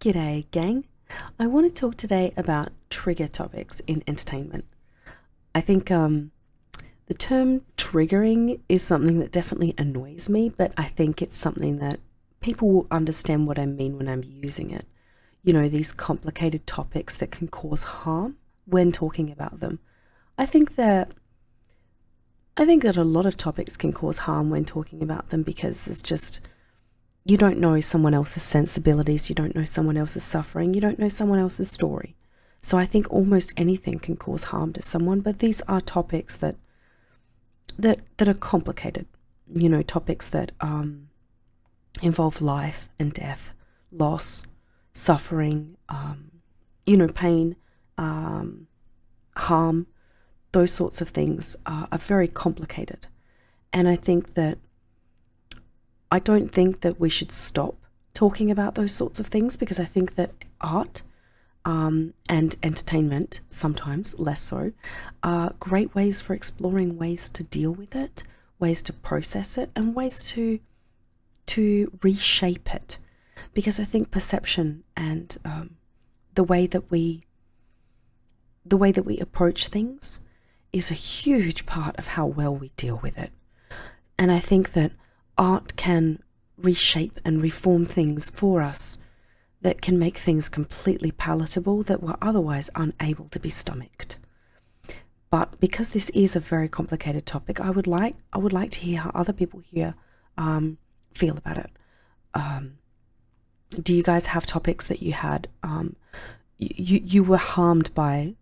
G'day, gang. I want to talk today about trigger topics in entertainment. I think the term triggering is something that definitely annoys me, but I think it's something that people will understand what I mean when I'm using it. You know, these complicated topics that can cause harm when talking about them. I think that a lot of topics can cause harm when talking about them because it's just you don't know someone else's sensibilities, you don't know someone else's suffering, you don't know someone else's story. So I think almost anything can cause harm to someone, but these are topics that are complicated. You know, topics that involve life and death, loss, suffering, pain, harm. Those sorts of things are very complicated. And I don't think that we should stop talking about those sorts of things because I think that art and entertainment, sometimes less so, are great ways for exploring ways to deal with it, ways to process it, and ways to reshape it. Because I think perception and the way that we approach things is a huge part of how well we deal with it. And I think that art can reshape and reform things for us that can make things completely palatable that were otherwise unable to be stomached. But because this is a very complicated topic, I would like to hear how other people here feel about it. Do you guys have topics that you had you were harmed by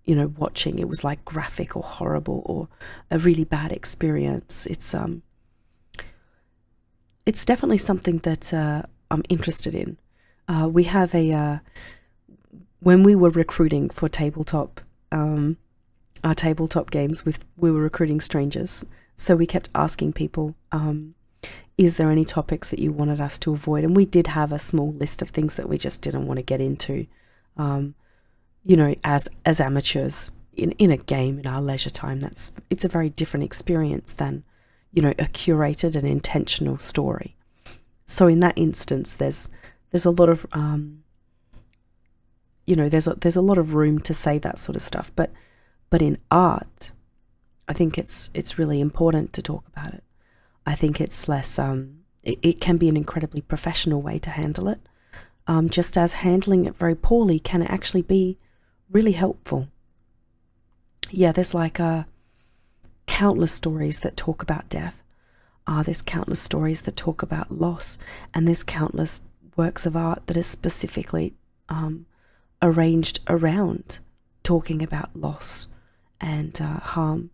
watching? It was like graphic or horrible or a really bad experience. It's definitely something that I'm interested in. We have when we were recruiting for tabletop, our tabletop games, we were recruiting strangers. So we kept asking people, is there any topics that you wanted us to avoid? And we did have a small list of things that we just didn't want to get into, as amateurs in a game in our leisure time. It's a very different experience than, a curated and intentional story. So in that instance, there's a lot of there's a lot of room to say that sort of stuff. But in art, I think it's really important to talk about it. I think it's less it can be an incredibly professional way to handle it. Just as handling it very poorly can actually be really helpful. Yeah, there's countless stories that talk about death. There's countless stories that talk about loss, and there's countless works of art that are specifically arranged around talking about loss and harm.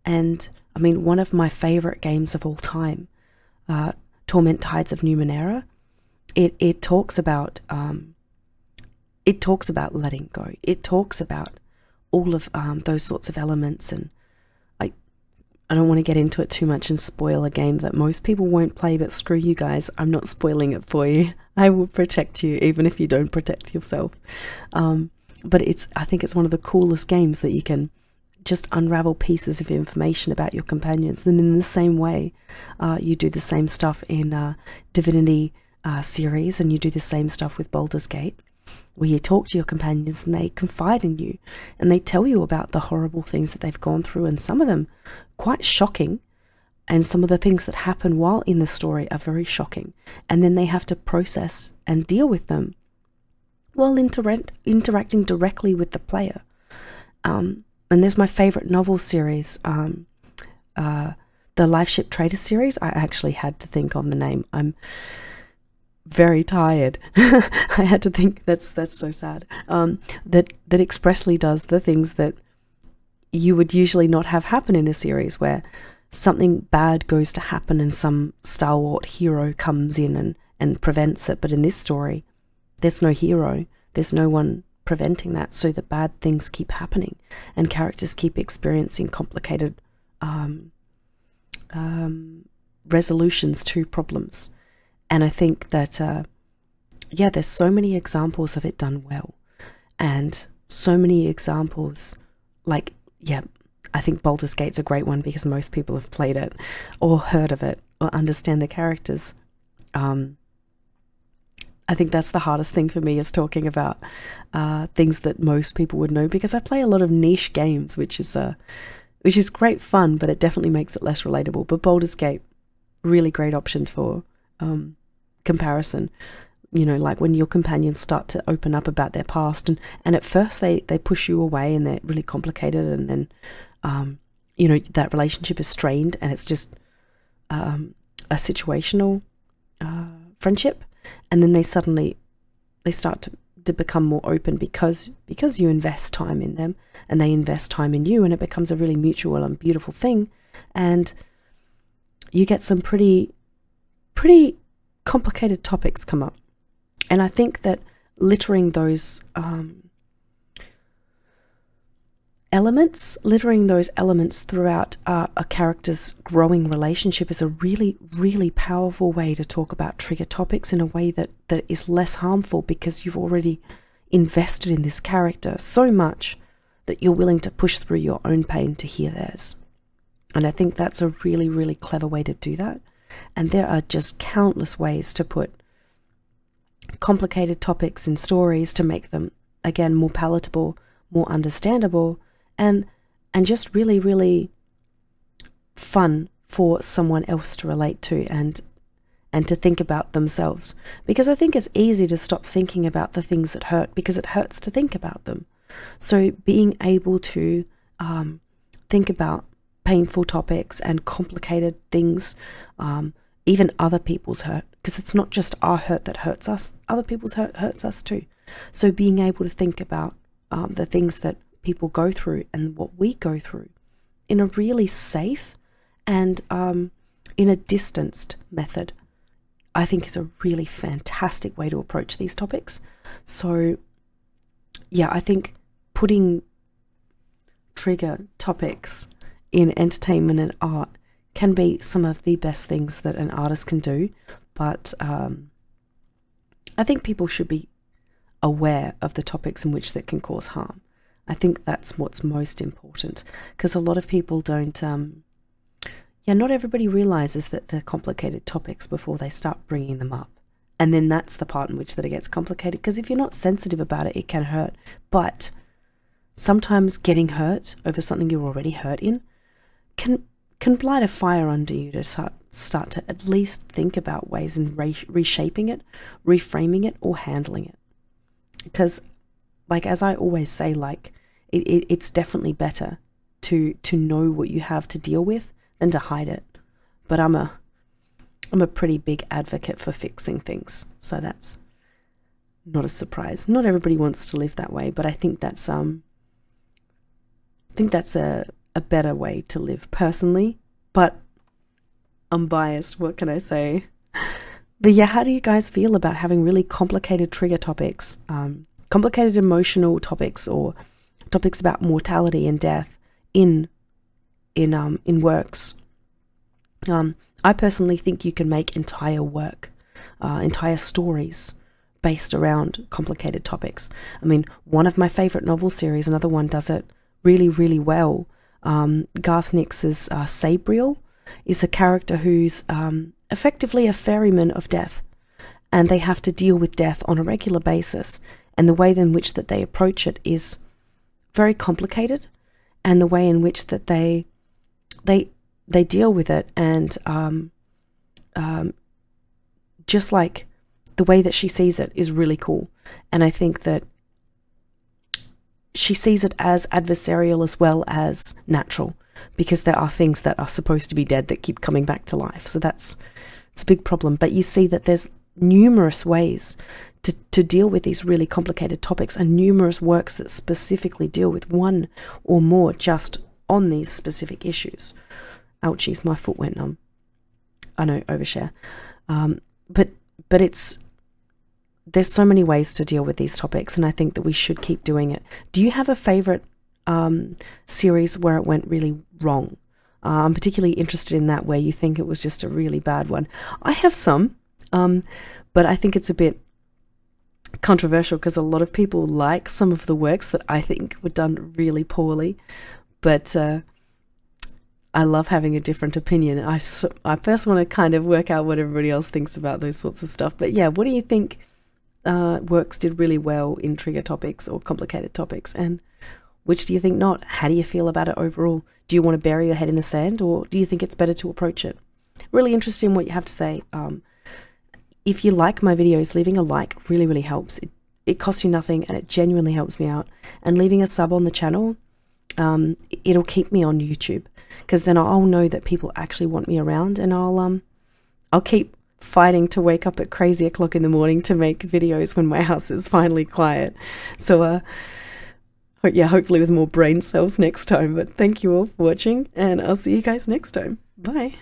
And I mean, one of my favorite games of all time, Torment Tides of Numenera, it talks about letting go. It talks about all of those sorts of elements, and I don't want to get into it too much and spoil a game that most people won't play, but screw you guys, I'm not spoiling it for you. I will protect you even if you don't protect yourself. But I think it's one of the coolest games that you can just unravel pieces of information about your companions. And in the same way, you do the same stuff in Divinity series, and you do the same stuff with Baldur's Gate, where you talk to your companions and they confide in you and they tell you about the horrible things that they've gone through, and some of them quite shocking, and some of the things that happen while in the story are very shocking, and then they have to process and deal with them while interacting directly with the player. And there's my favorite novel series, the Lifeship Trader series. I actually had to think on the name. I'm very tired. I had to think. That's so sad. That expressly does the things that you would usually not have happen in a series, where something bad goes to happen and some stalwart hero comes in and prevents it. But in this story, there's no hero. There's no one preventing that. So the bad things keep happening, and characters keep experiencing complicated resolutions to problems. And I think that, there's so many examples of it done well, and so many examples, I think Baldur's Gate's a great one because most people have played it or heard of it or understand the characters. I think that's the hardest thing for me, is talking about things that most people would know, because I play a lot of niche games, which is great fun, but it definitely makes it less relatable. But Baldur's Gate, really great option for comparison. You know, like when your companions start to open up about their past, and at first they push you away and they're really complicated, and then you know, that relationship is strained, and it's just a situational friendship, and then they start to become more open because you invest time in them and they invest time in you, and it becomes a really mutual and beautiful thing, and you get some pretty complicated topics come up. And I think that littering those elements throughout a character's growing relationship is a really, really powerful way to talk about trigger topics in a way that is less harmful, because you've already invested in this character so much that you're willing to push through your own pain to hear theirs. And I think that's a really, really clever way to do that. And there are just countless ways to put complicated topics in stories to make them, again, more palatable, more understandable, and just really, really fun for someone else to relate to and to think about themselves. Because I think it's easy to stop thinking about the things that hurt, because it hurts to think about them. So being able to think about painful topics and complicated things, even other people's hurt, because it's not just our hurt that hurts us, other people's hurt hurts us too. So being able to think about the things that people go through and what we go through in a really safe and in a distanced method, I think is a really fantastic way to approach these topics. So yeah, I think putting trigger topics in entertainment and art can be some of the best things that an artist can do. But I think people should be aware of the topics in which that can cause harm. I think that's what's most important, because a lot of people don't, not everybody realizes that they're complicated topics before they start bringing them up. And then that's the part in which that it gets complicated, because if you're not sensitive about it, it can hurt. But sometimes getting hurt over something you're already hurt in can light a fire under you to start to at least think about ways in reshaping it, reframing it, or handling it. Because, like, as I always say, like, it's definitely better to know what you have to deal with than to hide it. But I'm a pretty big advocate for fixing things, so that's not a surprise. Not everybody wants to live that way, but I think that's a better way to live personally. But I'm biased, what can I say? But yeah, how do you guys feel about having really complicated trigger topics, complicated emotional topics, or topics about mortality and death in works? I personally think you can make entire work, entire stories based around complicated topics. I mean, one of my favorite novel series, another one does it really, really well. Garth Nix's Sabriel is a character who's effectively a ferryman of death, and they have to deal with death on a regular basis. And the way in which that they approach it is very complicated, and the way in which that they deal with it, and just like the way that she sees it is really cool. And I think that she sees it as adversarial as well as natural, because there are things that are supposed to be dead that keep coming back to life. So it's a big problem. But you see that there's numerous ways to deal with these really complicated topics, and numerous works that specifically deal with one or more just on these specific issues. Ouchies, my foot went numb. I know, overshare. But there's so many ways to deal with these topics, and I think that we should keep doing it. Do you have a favorite series where it went really wrong? I'm particularly interested in that, where you think it was just a really bad one. I have some, but I think it's a bit controversial, because a lot of people like some of the works that I think were done really poorly. But I love having a different opinion. I first want to kind of work out what everybody else thinks about those sorts of stuff. But yeah, what do you think works did really well in trigger topics or complicated topics, and which do you think not? How do you feel about it overall? Do you want to bury your head in the sand, or do you think it's better to approach it? Really interested in what you have to say. If you like my videos, leaving a like really, really helps. It costs you nothing, and it genuinely helps me out. And leaving a sub on the channel, it'll keep me on YouTube, because then I'll know that people actually want me around, and I'll keep fighting to wake up at crazy o'clock in the morning to make videos when my house is finally quiet. So yeah, hopefully with more brain cells next time. But thank you all for watching, and I'll see you guys next time. Bye.